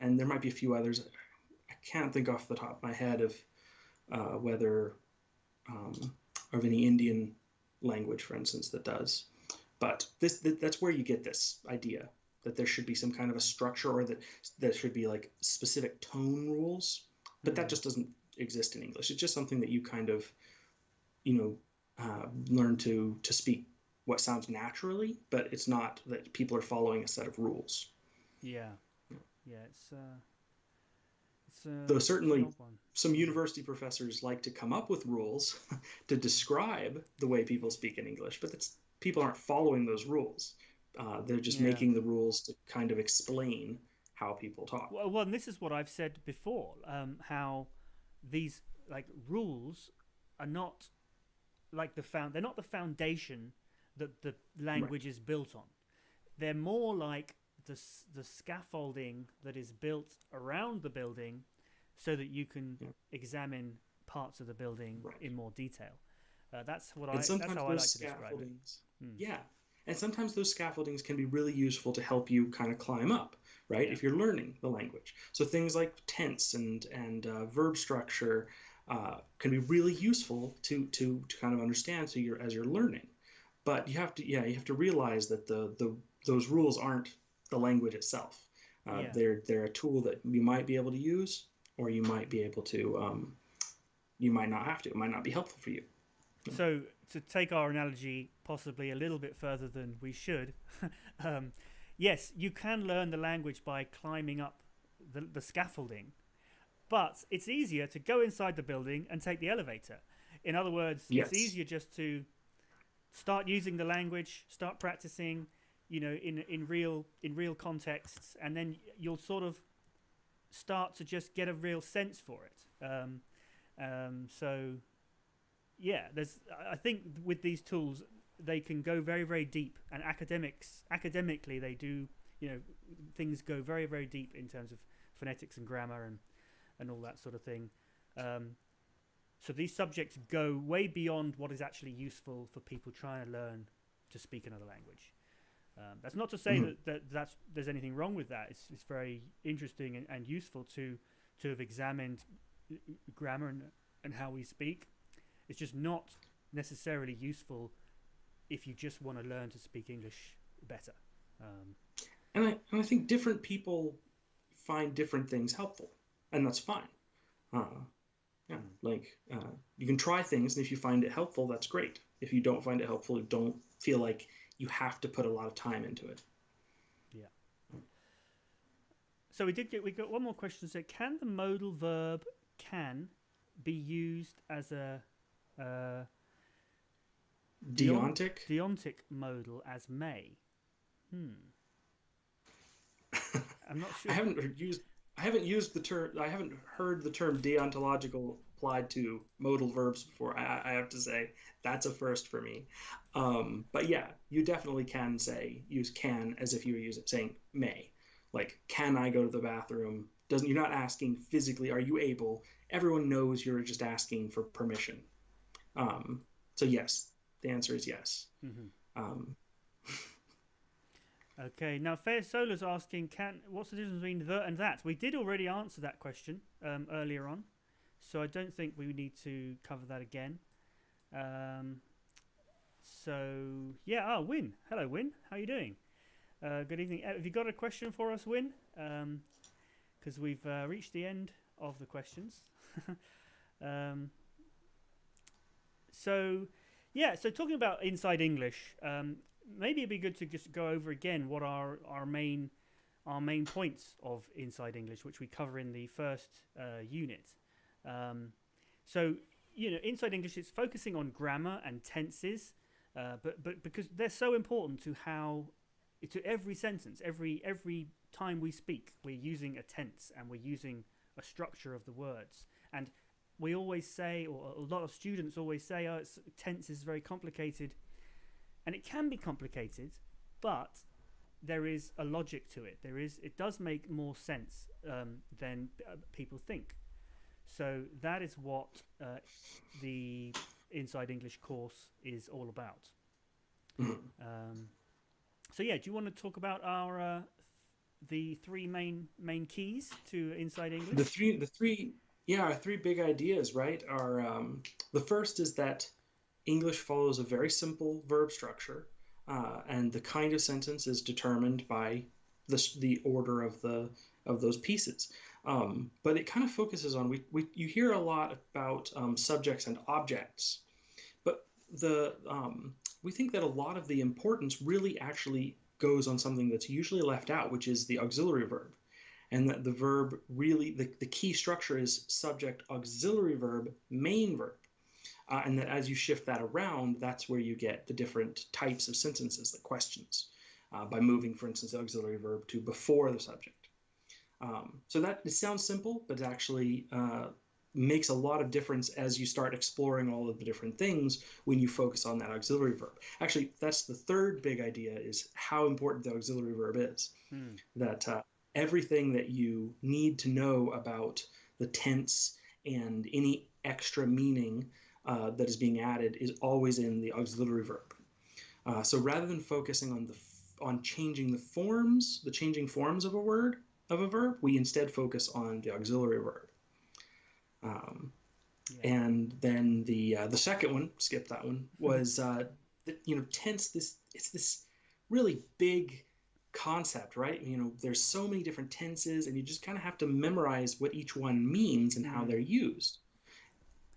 And there might be a few others. I can't think off the top of my head of whether of any Indian language, for instance, that does. But that's where you get this idea that there should be some kind of a structure, or that there should be like specific tone rules. But that just doesn't exist in English. It's just something that you kind of, learn to speak what sounds naturally, but it's not that people are following a set of rules. Yeah, it's though certainly some university professors like to come up with rules to describe the way people speak in English, but people aren't following those rules. They're just making the rules to kind of explain how people talk. Well, and this is what I've said before, how these like rules are not like they're not the foundation that the language is built on. They're more like the scaffolding that is built around the building, so that you can examine parts of the building in more detail. That's how I like to describe it. Yeah, and sometimes those scaffoldings can be really useful to help you kind of climb up, right? If you're learning the language. So things like tense and verb structure can be really useful to kind of understand. So as you're learning, but you have to realize that those rules aren't the language itself. Yeah. They're a tool that you might be able to use, or you might be able to, you might not have to. It might not be helpful for you. So to take our analogy possibly a little bit further than we should, yes, you can learn the language by climbing up the scaffolding, but it's easier to go inside the building and take the elevator. In other words, Yes. it's easier just to start using the language, start practicing, in real contexts, and then you'll sort of start to just get a real sense for it. So yeah, I think with these tools they can go very, very deep, and academically they do, things go very, very deep in terms of phonetics and grammar and all that sort of thing. So these subjects go way beyond what is actually useful for people trying to learn to speak another language. That's not to say that there's anything wrong with that. It's very interesting and useful to have examined grammar and how we speak. It's just not necessarily useful if you just want to learn to speak English better. And I think different people find different things helpful, and that's fine. Yeah, you can try things, and if you find it helpful, that's great. If you don't find it helpful, don't feel like you have to put a lot of time into it. Yeah. So we got one more question. So can the modal verb can be used as a deontic modal as may? I'm not sure. I haven't used the term. I haven't heard the term deontological applied to modal verbs before. I have to say that's a first for me. But yeah, you definitely can use can as if you were saying may. Like, can I go to the bathroom? You're not asking physically, are you able? Everyone knows you're just asking for permission. So yes, the answer is yes. Okay, now Fair Solar's asking, what's the difference between the and that? We did already answer that question earlier on, so I don't think we need to cover that again. So yeah, Win. Hello, Win. How are you doing? Good evening. Have you got a question for us, Win? Because we've reached the end of the questions. So talking about Inside English, maybe it'd be good to just go over again what are our main points of Inside English, which we cover in the first unit. So Inside English is focusing on grammar and tenses, but because they're so important to every sentence, every time we speak, we're using a tense and we're using a structure of the words. And we always say, or a lot of students always say, tense is very complicated. And it can be complicated, but there is a logic to it. It does make more sense than people think. So that is what the Inside English course is all about. So yeah, do you want to talk about our the three main keys to Inside English? Our three big ideas, right? Are the first is that English follows a very simple verb structure, and the kind of sentence is determined by the order of those pieces. But it kind of focuses on you hear a lot about subjects and objects, but we think that a lot of the importance really actually goes on something that's usually left out, which is the auxiliary verb. And that the verb really, the key structure is subject, auxiliary verb, main verb. And that as you shift that around, that's where you get the different types of sentences, like questions, by moving, for instance, the auxiliary verb to before the subject. So it sounds simple, but it actually makes a lot of difference as you start exploring all of the different things when you focus on that auxiliary verb. Actually, that's the third big idea, is how important the auxiliary verb is. That everything that you need to know about the tense and any extra meaning that is being added is always in the auxiliary verb. So rather than focusing on changing the changing forms of a verb, we instead focus on the auxiliary verb. And then the second one, skip that one, was tense. It's this really big, concept, right? There's so many different tenses, and you just kind of have to memorize what each one means and how they're used.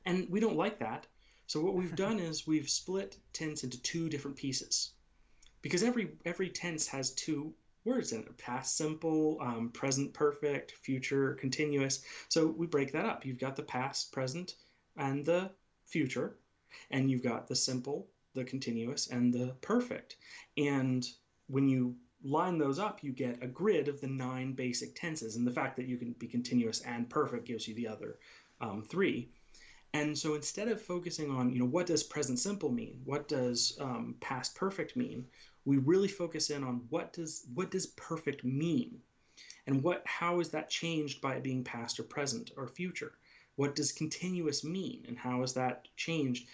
And we don't like that. So what we've done is we've split tense into two different pieces, because every tense has two words in it: past simple, present perfect, future continuous. So we break that up. You've got the past, present, and the future, and you've got the simple, the continuous, and the perfect. And when you line those up, you get a grid of the 9 basic tenses. And the fact that you can be continuous and perfect gives you the other 3. And so instead of focusing on, what does present simple mean? What does past perfect mean? We really focus in on what does perfect mean? And how is that changed by it being past or present or future? What does continuous mean? And how is that changed?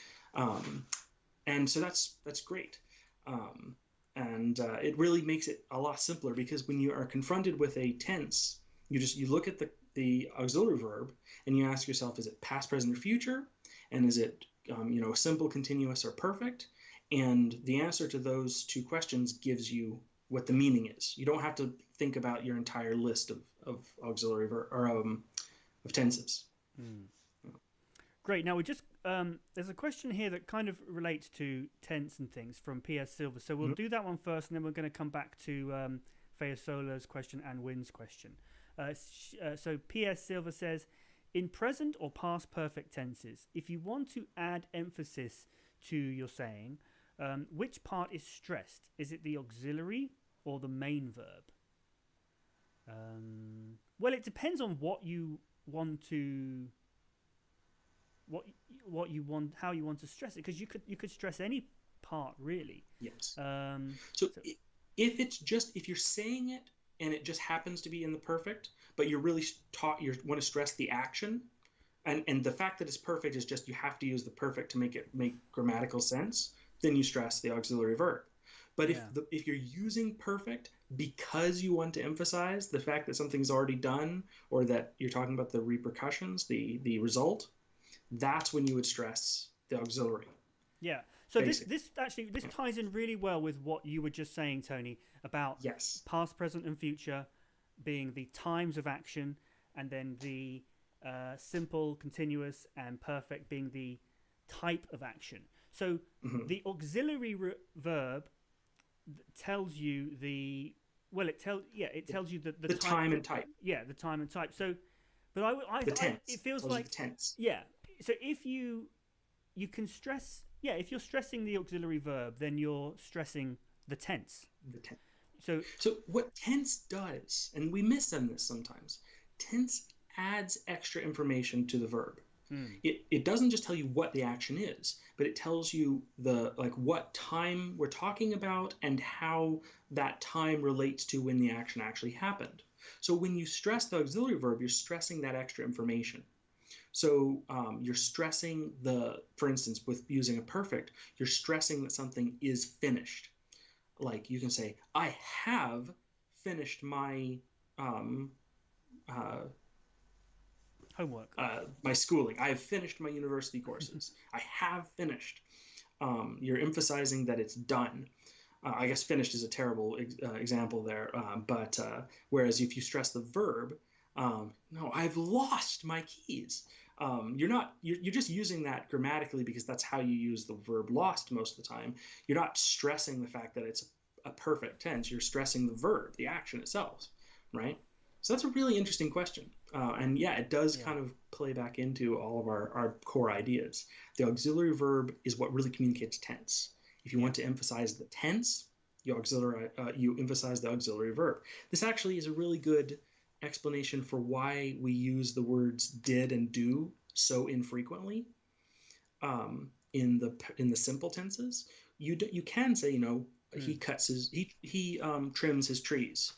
And so that's great. And it really makes it a lot simpler, because when you are confronted with a tense, you look at the auxiliary verb and you ask yourself, is it past, present, or future? And is it simple, continuous, or perfect? And the answer to those 2 questions gives you what the meaning is. You don't have to think about your entire list of auxiliary verb or of tenses. Great. Now we just there's a question here that kind of relates to tense and things from PS Silver. So we'll do that one first, and then we're going to come back to Feosola's question and Wynn's question. So PS Silver says, in present or past perfect tenses, if you want to add emphasis to your saying, which part is stressed? Is it the auxiliary or the main verb? Well, it depends on what you want to, what you want, how you want to stress it, because you could stress any part, really. Yes. So if you're saying it and it just happens to be in the perfect, but you're really you want to stress the action, and the fact that it's perfect is just you have to use the perfect to make grammatical sense, then you stress the auxiliary verb. But if you're using perfect because you want to emphasize the fact that something's already done, or that you're talking about the repercussions, the result, that's when you would stress the auxiliary. Yeah. So this ties in really well with what you were just saying, Tony, about past, present, and future being the times of action, and then the simple, continuous, and perfect being the type of action. So the auxiliary verb tells you it tells you the time and type. Yeah, the time and type. So, but it feels like the tense. Yeah. So if you can stress, if you're stressing the auxiliary verb, then you're stressing the tense. The tense. So what tense does, and we miss on this sometimes, tense adds extra information to the verb. It doesn't just tell you what the action is, but it tells you what time we're talking about and how that time relates to when the action actually happened. So when you stress the auxiliary verb, you're stressing that extra information. So you're stressing for instance, with using a perfect, you're stressing that something is finished. Like you can say, I have finished my homework, my schooling. I have finished my university courses. I have finished. You're emphasizing that it's done. I guess finished is a terrible example there. But whereas if you stress the verb, no, I've lost my keys. You're just using that grammatically because that's how you use the verb lost most of the time. You're not stressing the fact that it's a perfect tense. You're stressing the verb, the action itself, right? So that's a really interesting question. And it does kind of play back into all of our core ideas. The auxiliary verb is what really communicates tense. If you want to emphasize the tense, you emphasize the auxiliary verb. This actually is a really good explanation for why we use the words did and do so infrequently in the simple tenses. You can say, he trims his trees,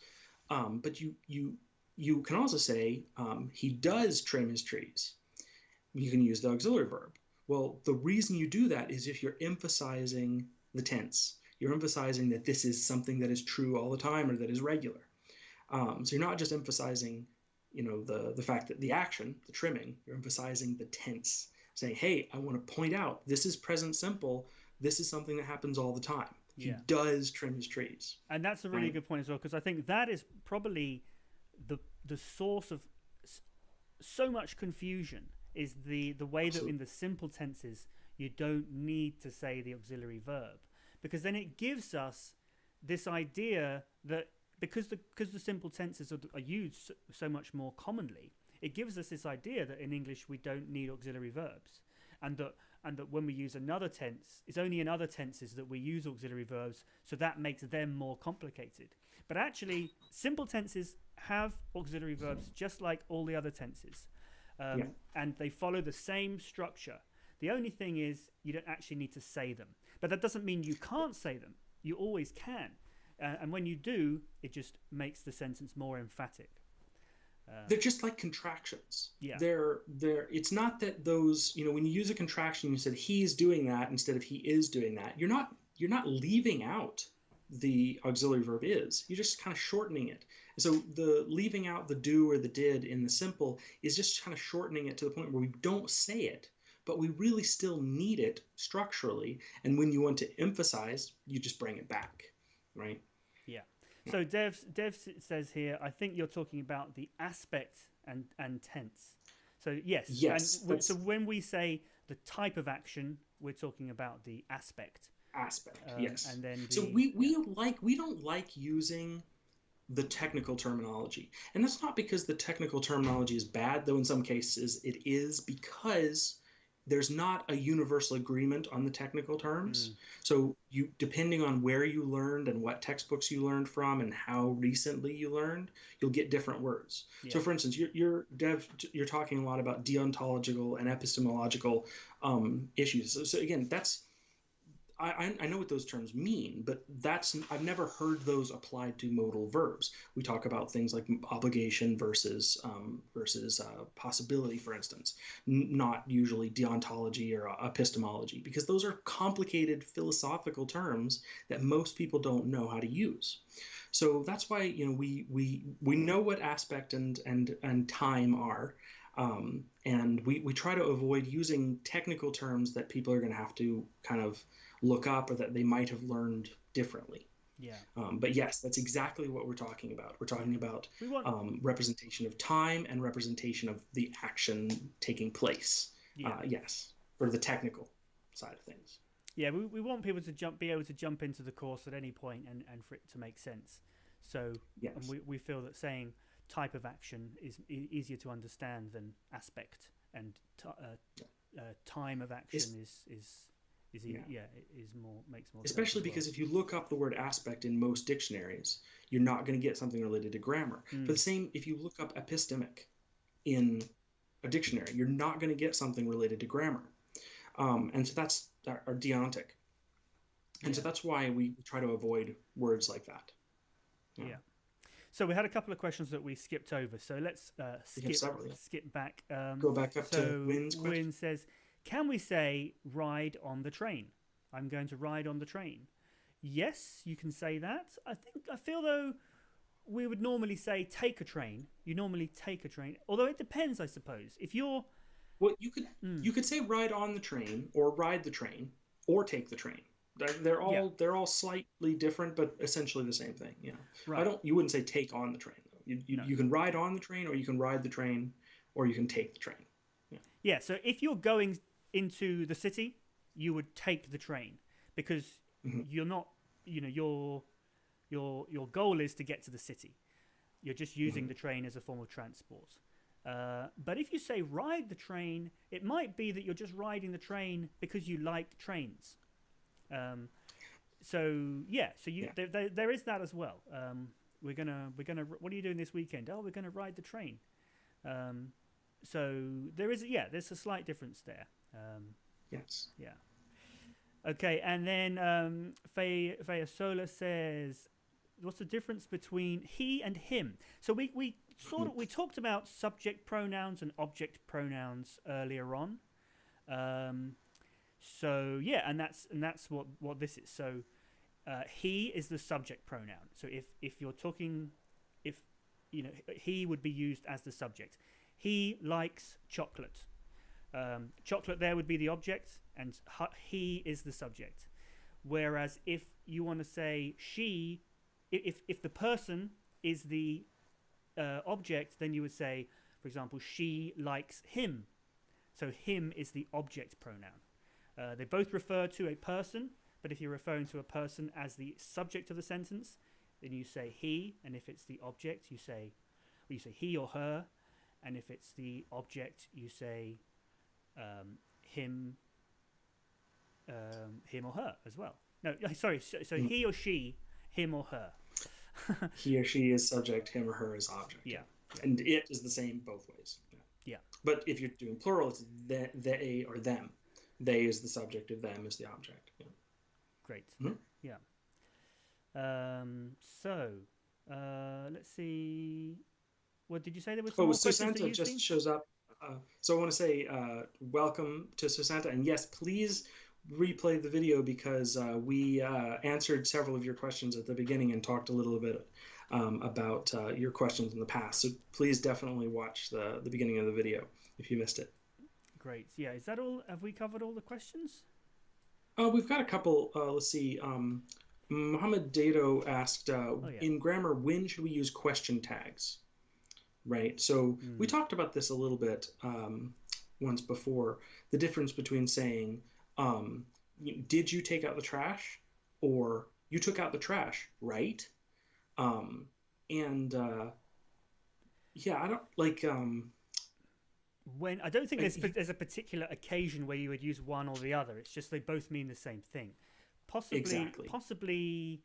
but you can also say he does trim his trees. You can use the auxiliary verb. Well, the reason you do that is if you're emphasizing the tense. You're emphasizing that this is something that is true all the time or that is regular. So you're not just emphasizing, the fact that the action, the trimming, you're emphasizing the tense, saying, hey, I want to point out this is present simple. This is something that happens all the time. He Yeah. does trim his trees. And that's a really Right. good point as well, because I think that is probably the source of so much confusion is the way that in the simple tenses you don't need to say the auxiliary verb, because then it gives us this idea that because the simple tenses are used so much more commonly, it gives us this idea that in English we don't need auxiliary verbs, and that when we use another tense, it's only in other tenses that we use auxiliary verbs, so that makes them more complicated. But actually, simple tenses have auxiliary verbs just like all the other tenses, and they follow the same structure. The only thing is you don't actually need to say them, but that doesn't mean you can't say them. You always can, and when you do, it just makes the sentence more emphatic. They're just like contractions. Yeah. They're it's not that those, when you use a contraction, you said he's doing that instead of he is doing that. You're not leaving out the auxiliary verb is. You're just kind of shortening it. So the leaving out the do or the did in the simple is just kind of shortening it to the point where we don't say it, but we really still need it structurally. And when you want to emphasize, you just bring it back, right? Yeah. So Dev says here, I think you're talking about the aspect and tense. So yes. And so when we say the type of action, we're talking about the aspect. Yes. And then we don't like using the technical terminology, and that's not because the technical terminology is bad, though in some cases it is, because there's not a universal agreement on the technical terms. So you, depending on where you learned and what textbooks you learned from and how recently you learned, you'll get different words. Yeah. So for instance, you're talking a lot about deontological and epistemological issues. So again, I know what those terms mean, but I've never heard those applied to modal verbs. We talk about things like obligation versus possibility, for instance, not usually deontology or epistemology, because those are complicated philosophical terms that most people don't know how to use. So that's why we know what aspect and time are. And we try to avoid using technical terms that people are going to have to kind of look up or that they might have learned differently. Yeah. But yes, that's exactly what we're talking about. We're talking about representation of time and representation of the action taking place. Yeah. Yes, for the technical side of things. Yeah, we want people to be able to jump into the course at any point and for it to make sense. So yes. And we feel that saying type of action is easier to understand than aspect, and time of action makes more especially sense because if you look up the word aspect in most dictionaries, you're not going to get something related to grammar. But the same if you look up epistemic in a dictionary, you're not going to get something related to grammar. And so that's our deontic. And so that's why we try to avoid words like that. Yeah. So we had a couple of questions that we skipped over. So let's skip back. Go back up to Wynn's question. Wynn says, can we say ride on the train? I'm going to ride on the train. Yes, you can say that. I feel though we would normally say take a train. You normally take a train. Although it depends, I suppose. If you're... Well, you could say ride on the train or ride the train or take the train. They're all slightly different, but essentially the same thing. Yeah. Right. You wouldn't say take on the train though. You can ride on the train, or you can ride the train, or you can take the train. Yeah. So if you're going into the city, you would take the train because you're not. Your goal is to get to the city. You're just using the train as a form of transport. But if you say ride the train, it might be that you're just riding the train because you like trains. There is that as well. We're gonna. What are you doing this weekend? Oh, we're gonna ride the train. So there's a slight difference there. Yes. Yeah. Okay, and then Fayasola says, what's the difference between he and him? So we talked about subject pronouns and object pronouns earlier on. So yeah, and that's what this is. So he is the subject pronoun. So if you're talking, he would be used as the subject. He likes chocolate. Chocolate there would be the object, and he is the subject. Whereas if you want to say she, if the person is the object, then you would say, for example, she likes him. So him is the object pronoun. They both refer to a person, but if you're referring to a person as the subject of the sentence, then you say he, and if it's the object, you say he or her, and if it's the object, you say him or her as well. No, sorry. So he or she, him or her. He or she is subject, him or her is object. Yeah. And it is the same both ways. Yeah. But if you're doing plural, it's they or them. They is the subject, of them is the object. Yeah. Great. Mm-hmm. Yeah. So let's see. What did you say? There was some more questions that Susanta just seen? shows up. So I want to say welcome to Susanta, and yes, please replay the video because we answered several of your questions at the beginning and talked a little bit about your questions in the past. So please definitely watch the beginning of the video if you missed it. Great. Yeah. Is that all? Have we covered all the questions? We've got a couple. Let's see. Mohammed Dado asked, in grammar, when should we use question tags? Right. So we talked about this a little bit once before. The difference between saying, did you take out the trash? Or you took out the trash, right? Yeah, I don't like... when I don't think there's a particular occasion where you would use one or the other. It's just they both mean the same thing. Possibly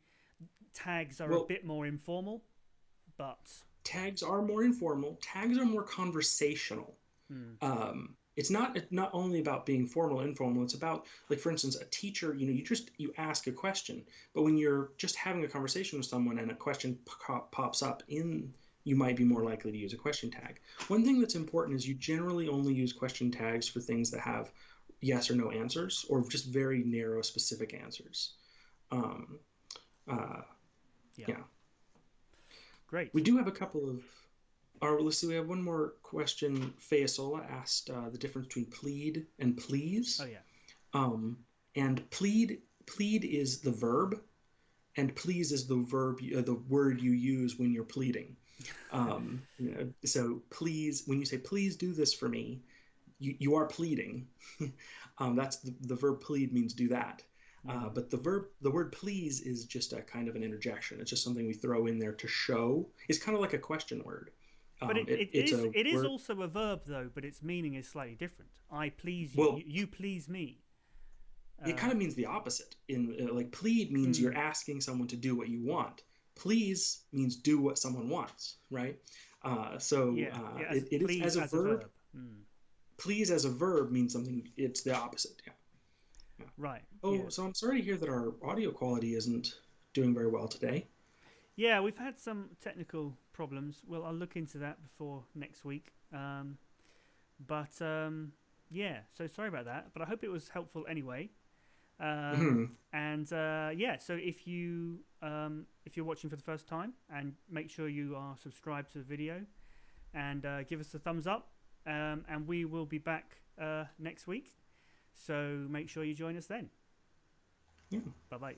tags are a bit more informal, but... Tags are more informal. Tags are more conversational. It's not only about being formal or informal. It's about, like, for instance, a teacher, you ask a question, but when you're just having a conversation with someone and a question pops up you might be more likely to use a question tag. One thing that's important is you generally only use question tags for things that have yes or no answers or just very narrow specific answers. Yeah. Great. We do have a couple of... let's see, we have one more question. Fayasola asked the difference between plead and please. Oh, yeah. And plead is the verb, and please is the verb, the word you use when you're pleading. So please, when you say, please do this for me, you are pleading. That's the verb plead means do that. But the word please is just a kind of an interjection. It's just something we throw in there to show. It's kind of like a question word. But it is also a verb, though, but its meaning is slightly different. I please you. Well, you please me. It kind of means the opposite. Like plead means you're asking someone to do what you want. Please means do what someone wants, right? It is as a verb. Please as a verb means something. It's the opposite. Yeah. Right. So I'm sorry to hear that our audio quality isn't doing very well today. Yeah, we've had some technical problems. Well, I'll look into that before next week. Yeah, so sorry about that, but I hope it was helpful anyway. And yeah, so if you're watching for the first time, and make sure you are subscribed to the video, and give us a thumbs up, and we will be back next week. So make sure you join us then. Yeah. Bye-bye.